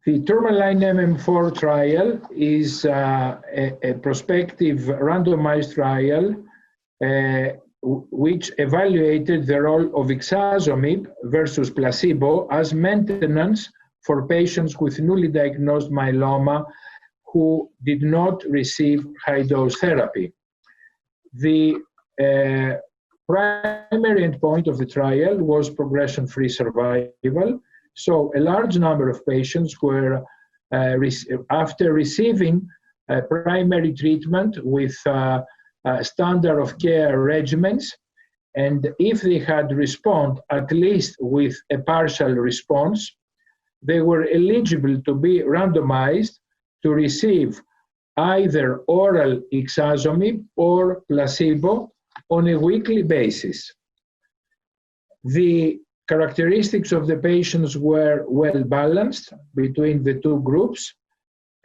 The TOURMALINE-MM4 trial is a prospective randomized trial which evaluated the role of Ixazomib versus placebo as maintenance for patients with newly diagnosed myeloma who did not receive high-dose therapy. The primary endpoint of the trial was progression-free survival. So a large number of patients were, after receiving primary treatment with standard of care regimens, and if they had responded at least with a partial response, they were eligible to be randomized to receive either oral Ixazomib or placebo on a weekly basis. The characteristics of the patients were well balanced between the two groups,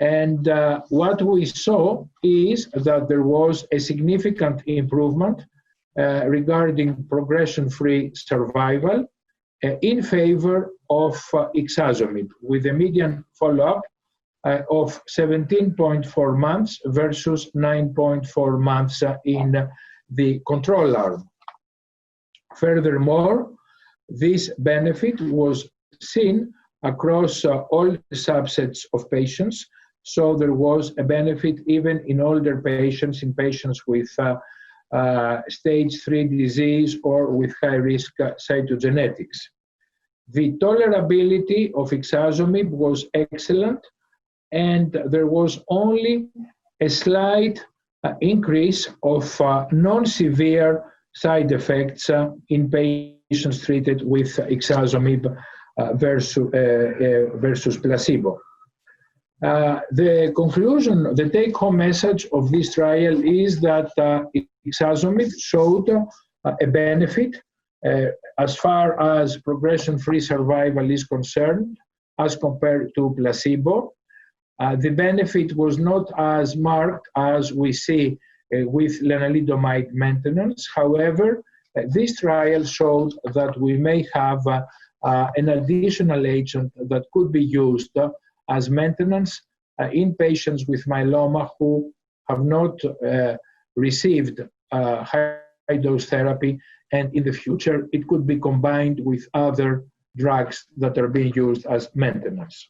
and what we saw is that there was a significant improvement regarding progression-free survival in favor of Ixazomib, with a median follow-up of 17.4 months versus 9.4 months in the control arm. Furthermore, this benefit was seen across all subsets of patients, so there was a benefit even in older patients, in patients with stage 3 disease or with high-risk cytogenetics. The tolerability of Ixazomib was excellent, and there was only a slight increase of non-severe side effects in patients treated with Ixazomib versus placebo. The conclusion, the take-home message of this trial is that Ixazomib showed a benefit as far as progression-free survival is concerned as compared to placebo. The benefit was not as marked as we see with lenalidomide maintenance. However, this trial showed that we may have an additional agent that could be used as maintenance in patients with myeloma who have not received high-dose therapy, and in the future it could be combined with other drugs that are being used as maintenance.